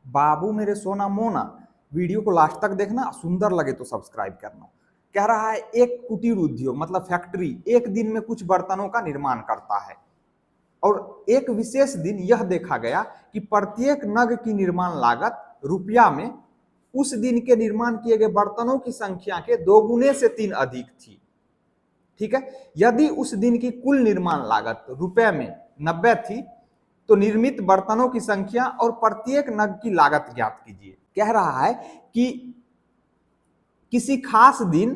बाबू मेरे सोना मोना, वीडियो को लास्ट तक देखना, सुंदर लगे तो सब्सक्राइब करना। कह रहा है एक कुटीर उद्योग मतलब फैक्ट्री एक दिन में कुछ बर्तनों का निर्माण करता है और एक विशेष दिन यह देखा गया कि प्रत्येक नग की निर्माण लागत रुपया में उस दिन के निर्माण किए गए बर्तनों की संख्या के 2 गुने से 3 अधिक थी। ठीक है, यदि उस दिन की कुल निर्माण लागत रुपए में 90 थी तो निर्मित बर्तनों की संख्या और प्रत्येक नग की लागत ज्ञात कीजिए। कह रहा है कि किसी खास दिन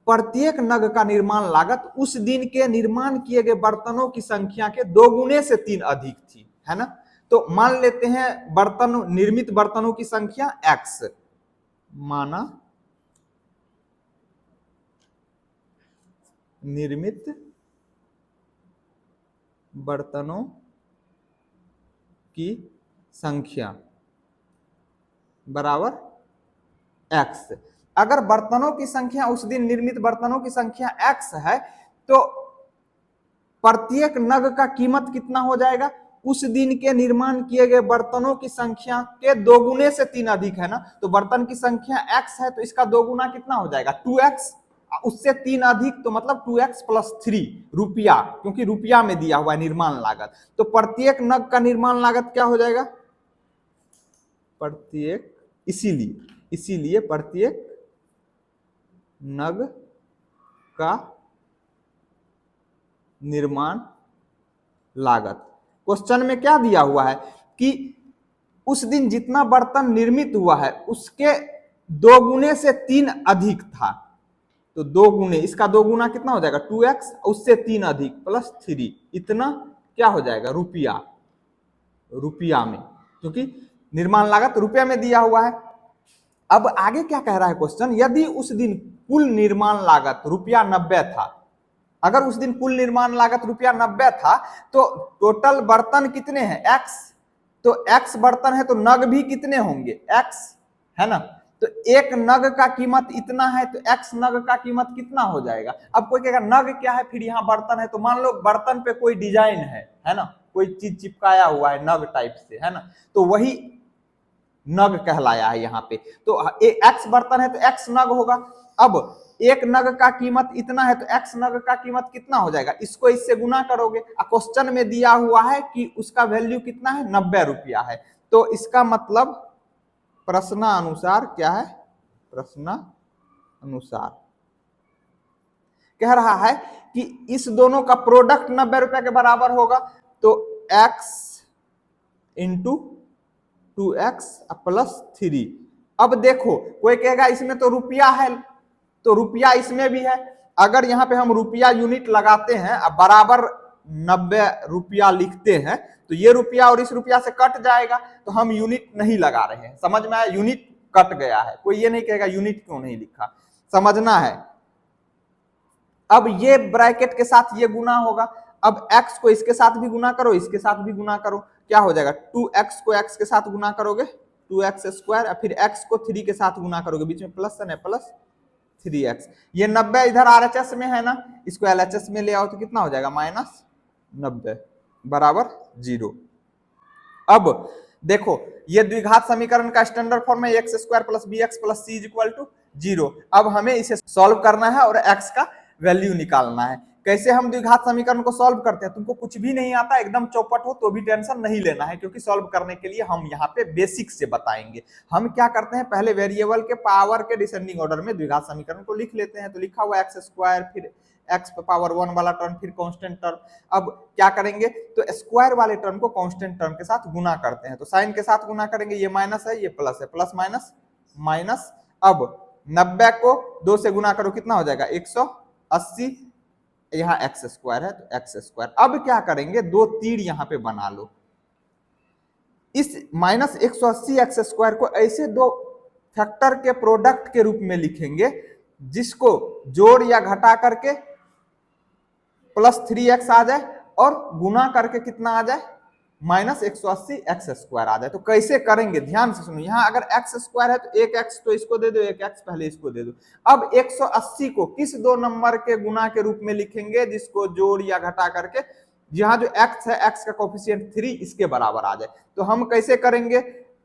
प्रत्येक नग का निर्माण लागत उस दिन के निर्माण किए गए बर्तनों की संख्या के 2 गुने से 3 अधिक थी, है ना। तो मान लेते हैं बर्तन निर्मित बर्तनों की संख्या x माना निर्मित बर्तनों की संख्या बराबर x। अगर बर्तनों की संख्या उस दिन निर्मित बर्तनों की संख्या x है तो प्रत्येक नग का कीमत कितना हो जाएगा, उस दिन के निर्माण किए गए बर्तनों की संख्या के 2 गुने से 3 अधिक, है ना। तो बर्तन की संख्या x है तो इसका 2 गुना कितना हो जाएगा 2x, उससे 3 अधिक तो मतलब 2x + 3 रुपया, क्योंकि रुपया में दिया हुआ है निर्माण लागत। तो प्रत्येक नग का निर्माण लागत क्या हो जाएगा, प्रत्येक इसीलिए प्रत्येक नग का निर्माण लागत। क्वेश्चन में क्या दिया हुआ है कि उस दिन जितना बर्तन निर्मित हुआ है उसके 2 गुने से 3 अधिक था, तो 2 गुने, इसका 2 गुना कितना हो जाएगा 2x, उससे 3 अधिक +3, इतना क्या हो जाएगा रुपया में, क्योंकि निर्माण लागत रुपये में दिया हुआ है। अब आगे क्या कह रहा है क्वेश्चन, यदि उस दिन कुल निर्माण लागत रुपया 90 था, अगर उस दिन कुल निर्माण लागत रुपया 90 था तो टोटल बर्तन कितने हैं x, तो x बर्तन है तो नग भी कितने होंगे x, है ना। तो एक नग का कीमत इतना है तो x नग का कीमत कितना हो जाएगा। अब कोई कहेगा नग क्या है, फिर यहाँ बर्तन है, तो मान लो बर्तन पे कोई डिजाइन है ना, कोई चीज चिपकाया हुआ है नग टाइप से, है ना, तो वही नग कहलाया है यहाँ पे। तो x बर्तन है तो x नग होगा। अब एक नग का कीमत इतना है तो x नग का कीमत कितना हो जाएगा, इसको इससे गुना करोगे। क्वेश्चन में दिया हुआ है कि उसका वैल्यू कितना है 90 रुपया है, तो इसका मतलब प्रश्नानुसार क्या है, प्रश्नानुसार कह रहा है कि इस दोनों का प्रोडक्ट 90 रुपए के बराबर होगा, तो x इंटू 2x + 3। अब देखो कोई कहेगा इसमें तो रुपया है, तो रुपया इसमें भी है। अगर यहाँ पे हम रुपया यूनिट लगाते हैं अब बराबर 90 रुपया लिखते हैं तो ये रुपया और इस रुपया से कट जाएगा, तो हम यूनिट नहीं लगा रहे हैं, समझ में आया, यूनिट कट गया है। कोई ये नहीं कहेगा यूनिट क्यों नहीं लिखा, समझना है। अब ये ब्रैकेट के साथ ये गुना होगा, अब x को इसके साथ भी गुना करो, इसके साथ भी गुना करो, क्या हो जाएगा 2x को x के साथ गुना करोगे 2x², और फिर x को 3 के साथ गुना करोगे, बीच में प्लस है प्लस 3x। ये 90 इधर RHS में है ना, इसको LHS में ले आओ तो कितना हो जाएगा -90 बराबर 0। अब देखो ये द्विघात समीकरण का स्टैंडर्ड फॉर्म है x² + bx + c = 0। अब हमें इसे सॉल्व करना है और x का वैल्यू निकालना है। कैसे हम द्विघात समीकरण को सॉल्व करते हैं, तुमको कुछ भी नहीं आता, एकदम चौपट हो तो भी टेंशन नहीं लेना है, क्योंकि सॉल्व करने के लिए हम यहाँ पे बेसिक से बताएंगे। हम क्या करते हैं, पहले वेरिएबल के पावर के डिसेंडिंग ऑर्डर में द्विघात समीकरण को लिख लेते हैं। तो लिखा हुआ x², फिर x⁻1 वाला टर्म, फिर कांस्टेंट टर्म। अब क्या करेंगे, तो स्क्वायर वाले टर्म को कांस्टेंट टर्म के साथ गुना करते हैं, तो साइन के साथ गुना करेंगे, ये माइनस है ये प्लस है, प्लस माइनस माइनस। अब 90 को 2 से गुना करो, कितना हो जाएगा 180, यहाँ x² है तो x²। अब क्या करेंगे, 2 तीर यहाँ पे बना लो, इस -180 x² को ऐसे 2 फैक्टर के प्रोडक्ट के रूप में लिखेंगे जिसको जोड़ या घटा करके +3x आ जाए और गुना करके कितना आ जाए -180 x² आ जाए। तो कैसे करेंगे ध्यान से सुनो, यहाँ अगर x² है तो 1x तो इसको दे दो, 1x पहले इसको दे दो। अब 180 को किस 2 नंबर के गुना के रूप में लिखेंगे जिसको जोड़ या घटा करके यहाँ जो x है x का कोफिशिएंट 3 इसके बराबर आ जाए। तो हम कैसे करेंगे,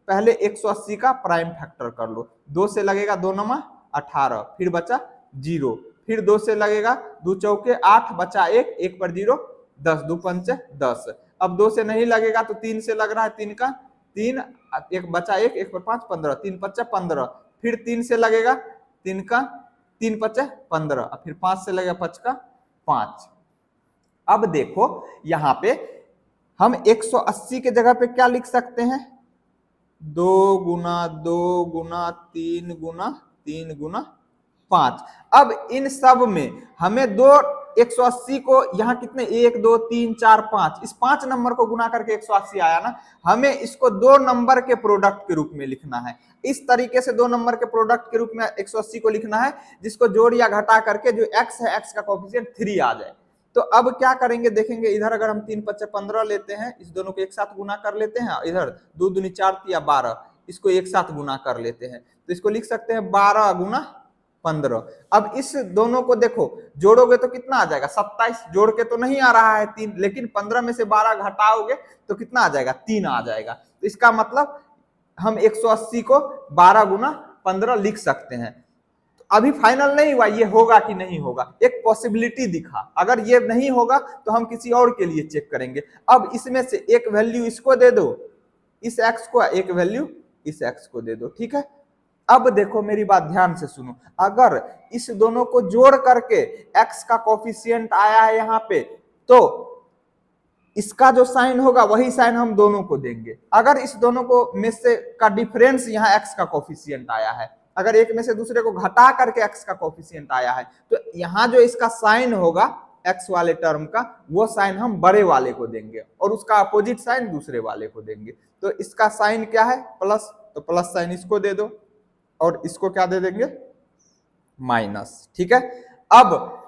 पहले 180 का प्राइम फैक्टर कर लो। 2 से लगेगा 2 9 18, फिर बचा 0, फिर 2 से लगेगा 2 चौके 8, बचा 1, 1 पर 0, 10, 2 पंचे 10। अब 2 से नहीं लगेगा तो 3 से लग रहा है, 3 का 3, 1 बचा 1, 1 पर 5 15, 3 पच्चा 15, फिर 3 से लगेगा 3 का 3 पच्चा 15, फिर 5 से लगेगा 5 का 5। अब देखो यहां पे हम 180 के जगह पे क्या लिख सकते हैं, 2 गुना 2 गुना 3 गुना 3 गुना 5। अब इन सब में हमें दो 180 को यहाँ कितने 1 2 3 4 5, इस 5 नंबर को गुना करके 180 आया ना, हमें इसको 2 नंबर के प्रोडक्ट के रूप में लिखना है। इस तरीके से 2 नंबर के प्रोडक्ट के रूप में 180 को लिखना है, जिसको जोड़ या घटा करके जो x है x का कोएफिशिएंट 3 आ जाए। तो अब क्या करेंगे देखेंगे, इधर अगर हम 3 पच्चे 15 लेते हैं, इस दोनों को एक साथ गुना कर लेते हैं, इधर 2 दूनी 4 या 12, इसको एक साथ गुना कर लेते हैं, तो इसको लिख सकते हैं 12 गुना 15। अब इस दोनों को देखो जोड़ोगे तो कितना आ जाएगा 27, जोड़ के तो नहीं आ रहा है 3, लेकिन 15 में से 12 घटाओगे तो कितना आ जाएगा 3 आ जाएगा। तो इसका मतलब हम 180 को 12 गुना 15 लिख सकते हैं। तो अभी फाइनल नहीं हुआ ये होगा कि नहीं होगा, एक पॉसिबिलिटी दिखा, अगर ये नहीं होगा तो हम किसी और के लिए चेक करेंगे। अब इसमें से एक वैल्यू इसको दे दो, इस x को, एक वैल्यू इस x को दे दो, ठीक है। अब देखो मेरी बात ध्यान से सुनो, अगर इस दोनों को जोड़ करके x का कोफिशिएंट आया है यहाँ पे, तो इसका जो साइन होगा वही साइन हम दोनों को देंगे। अगर इस दोनों को में से का डिफरेंस यहाँ x का कोफिशिएंट आया है, अगर एक में से दूसरे को घटा करके x का कोफिशिएंट आया है, तो यहाँ जो इसका साइन होगा x वाले टर्म का, वो साइन हम बड़े वाले को देंगे और उसका अपोजिट साइन दूसरे वाले को देंगे। तो इसका साइन क्या है प्लस, तो प्लस साइन इसको दे दो और इसको क्या दे देंगे माइनस, ठीक है। अब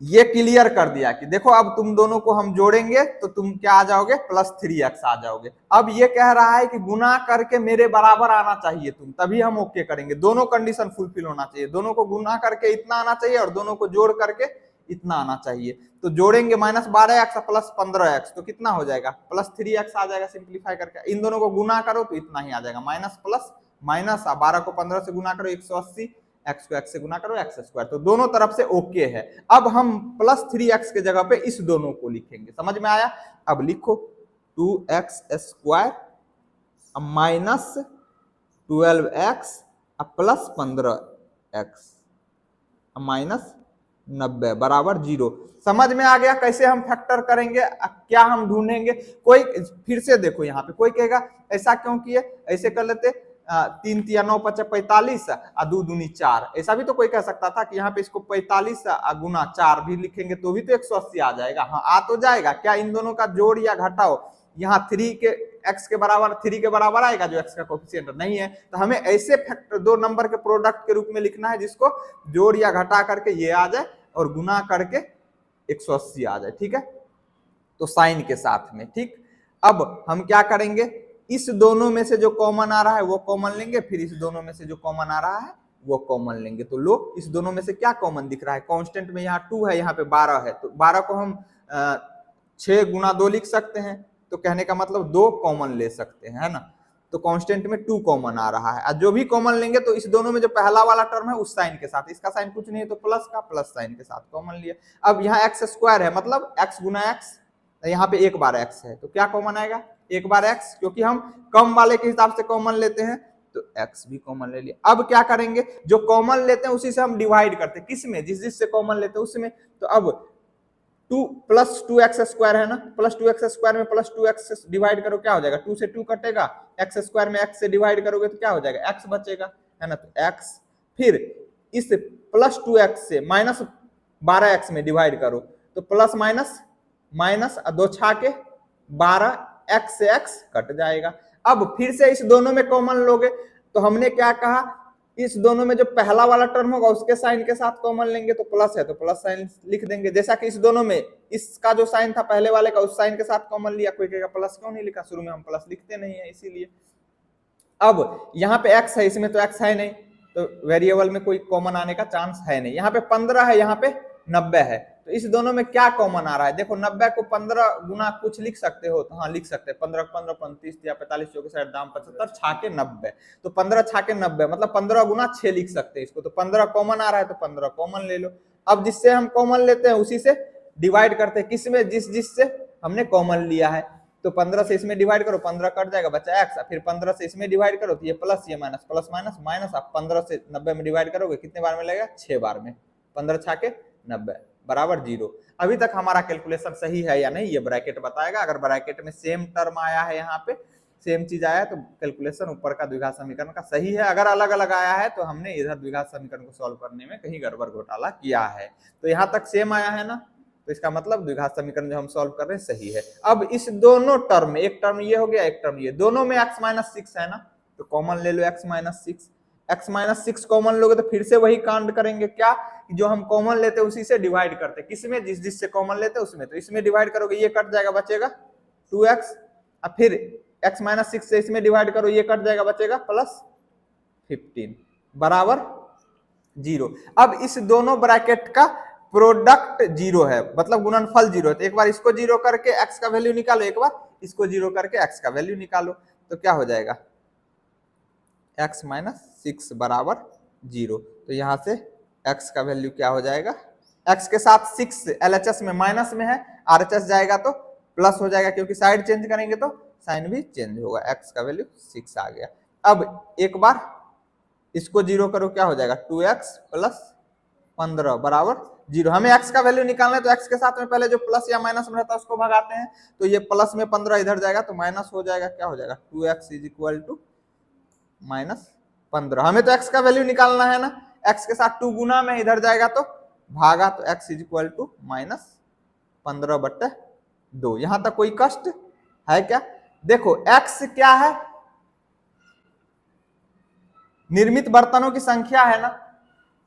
ये क्लियर कर दिया कि देखो अब तुम दोनों को हम जोड़ेंगे तो तुम क्या आ जाओगे प्लस 3x आ जाओगे। अब ये कह रहा है कि गुना करके मेरे बराबर आना चाहिए तुम, तभी हम ओके करेंगे। दोनों कंडीशन फुलफिल होना चाहिए, दोनों को गुना करके इतना आना चाहिए और दोनों को जोड़ करके इतना आना चाहिए। तो जोड़ेंगे -12x प्लस 15x, तो कितना हो जाएगा प्लस 3x आ जाएगा सिंप्लीफाई करके। इन दोनों को गुना करो तो इतना ही आ जाएगा, माइनस प्लस माइनस, 12 को 15 से गुना करो 180, x को x से गुना करो x स्क्वायर, तो दोनों तरफ से ओके है। अब हम प्लस 3x के जगह पे इस दोनों को लिखेंगे, समझ में आया। अब लिखो 2x square minus 12x plus 15x minus 90 बराबर 0। समझ में आ गया कैसे हम फैक्टर करेंगे, क्या हम ढूंढेंगे। कोई फिर से देखो यहाँ पे कोई कहेगा ऐसा क्यों किए, ऐसे कर लेते 3 तिया 9 5 45 और 2 दूनी 4, ऐसा भी तो कोई कह सकता था कि यहाँ पे इसको 45 गुना 4 भी लिखेंगे तो भी तो 180 आ जाएगा। हाँ आ तो जाएगा, क्या इन दोनों का जोड़ या घटाओ यहाँ 3 के x के बराबर 3 के बराबर आएगा जो x का कोफिशिएंट नहीं है। तो हमें ऐसे फैक्टर 2 नंबर के प्रोडक्ट के रूप में लिखना है जिसको जोड़ या घटा करके ये आ जाए और गुना करके 180 आ जाए, ठीक है, तो साइन के साथ में, ठीक। अब हम क्या करेंगे, इस दोनों में से जो कॉमन आ रहा है वो कॉमन लेंगे, फिर इस दोनों में से जो कॉमन आ रहा है वो कॉमन लेंगे। तो लो इस दोनों में से क्या कॉमन दिख रहा है, कांस्टेंट में यहाँ 2 है, यहाँ पे 12 है, तो 12 को हम 6 गुना 2 लिख सकते हैं, तो कहने का मतलब 2 कॉमन ले सकते हैं, है ना। तो कांस्टेंट में 2 कॉमन आ रहा है, और जो भी कॉमन लेंगे तो इस दोनों में जो पहला वाला टर्म है उस साइन के साथ, इसका साइन कुछ नहीं है तो प्लस का प्लस साइन के साथ कॉमन लिया। अब यहाँ एक्स स्क्वायर है, मतलब x गुना एक्स, यहाँ पे एक बार x है तो क्या कॉमन आएगा एक बार x, क्योंकि हम कम वाले के हिसाब से कॉमन लेते हैं तो x भी कॉमन ले लिया। अब क्या करेंगे, जो कॉमन लेते हैं उसी से हम डिवाइड करते हैं, किसमें, जिस जिससे कॉमन लेते हैं उसमें। तो अब 2 प्लस 2x स्क्वायर है ना, प्लस 2x स्क्वायर में प्लस 2x डिवाइड करो क्या हो जाएगा, 2 से 2 कटेगा, x स्क्वायर में x से डिवाइड करोगे तो क्या हो जाएगा x बचेगा, है ना। तो x, फिर इस प्लस 2x से माइनस 12x में डिवाइड करो तो प्लस माइनस माइनस 2 छा के 12, x से x कट जाएगा। अब फिर से इस दोनों में कॉमन लोगे तो हमने क्या कहा, इस दोनों में जो पहला वाला टर्म होगा उसके साइन के साथ कॉमन लेंगे, तो प्लस है तो प्लस साइन लिख देंगे, जैसा कि इस दोनों में इसका जो साइन था पहले वाले का उस साइन के साथ कॉमन लिया। कोई कहेगा प्लस क्यों नहीं लिखा, शुरू में हम प्लस लिखते नहीं है इसीलिए। अब यहाँ पे x है, इसमें तो x है नहीं, तो वेरिएबल में कोई कॉमन आने का चांस है नहीं। यहाँ पे 15 है, यहाँ पे 90 है, तो इस दोनों में क्या कॉमन आ रहा है? देखो 90 को 15 गुना कुछ लिख सकते हो, तो हाँ लिख सकते हैं, 15 15 35 या 45 चौके 60 दाम 75 छाके 90, तो 15 छाके 90 मतलब 15 गुना 6 लिख सकते हैं इसको। तो 15 कॉमन आ रहा है तो 15 कॉमन ले लो। अब जिससे हम कॉमन लेते हैं उसी से डिवाइड करते हैं, किसमें? जिससे हमने कॉमन लिया है। तो 15 से इसमें डिवाइड करो, 15 कट जाएगा, बचा x, फिर 15 से इसमें डिवाइड करो तो ये प्लस ये माइनस, प्लस माइनस माइनस, आप 15 से 90 में डिवाइड करोगे कितने बार में लगेगा? 6 बार में, 15 छाके 90 बराबर 0। अभी तक हमारा कैलकुलेशन सही है या नहीं ये ब्रैकेट बताएगा। अगर ब्रैकेट में सेम टर्म आया है, यहाँ पे सेम चीज आया है तो कैलकुलेशन ऊपर का द्विघात समीकरण का सही है। अगर अलग अलग आया है तो हमने इधर द्विघात समीकरण को सॉल्व करने में कहीं गड़बड़ घोटाला किया है। तो यहाँ तक सेम आया है ना, तो इसका मतलब द्विघात समीकरण जो हम सॉल्व कर रहे हैं सही है। अब इस दोनों टर्म में, एक टर्म ये हो गया, एक टर्म ये, दोनों में x माइनस 6 है ना, तो कॉमन ले लो x minus 6। x minus 6 common लोगे तो फिर से वही कांड करेंगे, क्या? जो हम कॉमन लेते उसी से डिवाइड करते, किसमें? जिससे कॉमन लेते उसमें, तो इसमें डिवाइड करोगे ये कट जाएगा, बचेगा 2x, अब फिर x माइनस 6 से इसमें डिवाइड करो, ये कट जाएगा, बचेगा प्लस 15 बराबर 0। अब इस दोनों ब्रैकेट का प्रोडक्ट 0 है, मतलब गुणनफल 0 है, तो एक बार इसको 0 करके x का वैल्यू निकालो, एक बार इसको 0 करके x का वैल्यू निकालो, तो क्या हो जाएगा? x माइनस 6 बराबर 0। तो यहां से x का वैल्यू क्या हो जाएगा? x के साथ 6 LHS में माइनस में है, RHS जाएगा तो प्लस हो जाएगा, क्योंकि साइड चेंज करेंगे तो साइन भी चेंज होगा। x का वैल्यू 6 आ गया। अब एक बार इसको 0 करो, क्या हो जाएगा? 2x प्लस 15 बराबर 0। हमें x का वैल्यू निकालना है तो x के साथ में पहले जो प्लस या माइनस में रहता है उसको भगाते हैं, तो ये प्लस में 15 इधर जाएगा तो माइनस हो जाएगा, क्या हो जाएगा? 2x is equal to minus 15। हमें तो x का वैल्यू निकालना है ना, x के साथ 2 गुना में इधर जाएगा तो भागा, तो x is equal to minus 15/2। यहां तक कोई कष्ट है क्या? देखो x क्या है? निर्मित बर्तनों की संख्या है ना,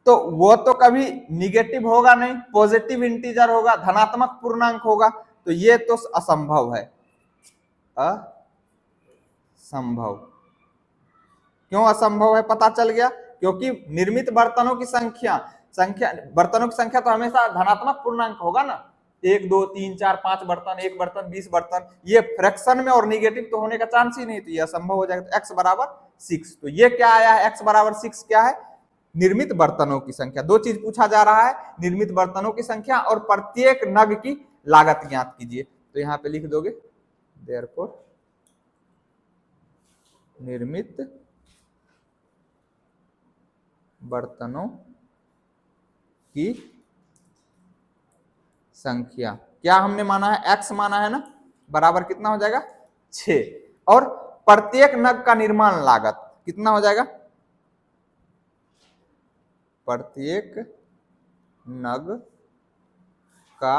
तो वो तो कभी निगेटिव होगा नहीं, पॉजिटिव इंटीजर होगा, धनात्मक पूर्णांक होगा, तो ये तो असंभव है, असंभव। क्यों असंभव है? पता चल गया, क्योंकि निर्मित बर्तनों की संख्या बर्तनों की संख्या तो हमेशा धनात्मक पूर्णांक होगा ना, 1 2 3 4 5 बर्तन, 1 बर्तन 20 बर्तन, ये फ्रैक्शन में और निगेटिव तो होने का चांस ही नहीं, तो ये असंभव हो जाएगा। तो x बराबर 6, तो ये क्या आया है? x बराबर 6 क्या है? निर्मित बर्तनों की संख्या। दो चीज पूछा जा रहा है, निर्मित बर्तनों की संख्या और प्रत्येक नग की लागत ज्ञात कीजिए। तो यहां पे लिख दोगे देयरफॉर निर्मित बर्तनों की संख्या, क्या हमने माना है? x माना है ना, बराबर कितना हो जाएगा? 6, और प्रत्येक नग का निर्माण लागत कितना हो जाएगा? प्रत्येक नग का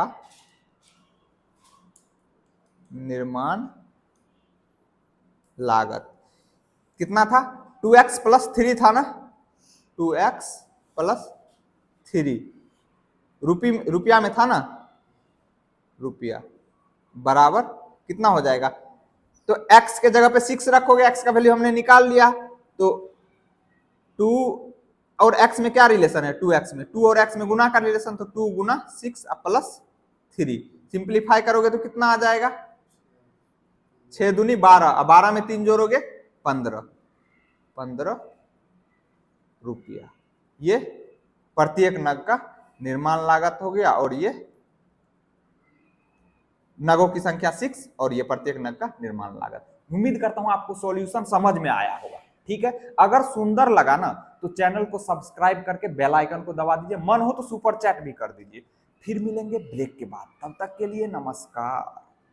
निर्माण लागत कितना था? 2x प्लस 3 था ना, 2x प्लस 3 रुपया में था ना, रुपया बराबर कितना हो जाएगा? तो x के जगह पे 6 रखोगे, x का वैल्यू हमने निकाल लिया, तो 2 और x में क्या रिलेशन है? 2x में 2 और x में गुना का रिलेशन, तो 2 गुना 6 प्लस 3, सिंप्लीफाई करोगे तो कितना आ जाएगा? 6 दूनी 12, 12 में 3 जोड़ोगे 15 रुपया। ये प्रत्येक नग का निर्माण लागत हो गया, और ये नगों की संख्या 6 और ये प्रत्येक नग का निर्माण लागत। उम्मीद करता हूं आपको सॉल्यूशन समझ में आया होगा। ठीक है, अगर सुंदर लगा ना तो चैनल को सब्सक्राइब करके बेल आइकन को दबा दीजिए, मन हो तो सुपर चैट भी कर दीजिए। फिर मिलेंगे ब्रेक के बाद, तब तक के लिए नमस्कार।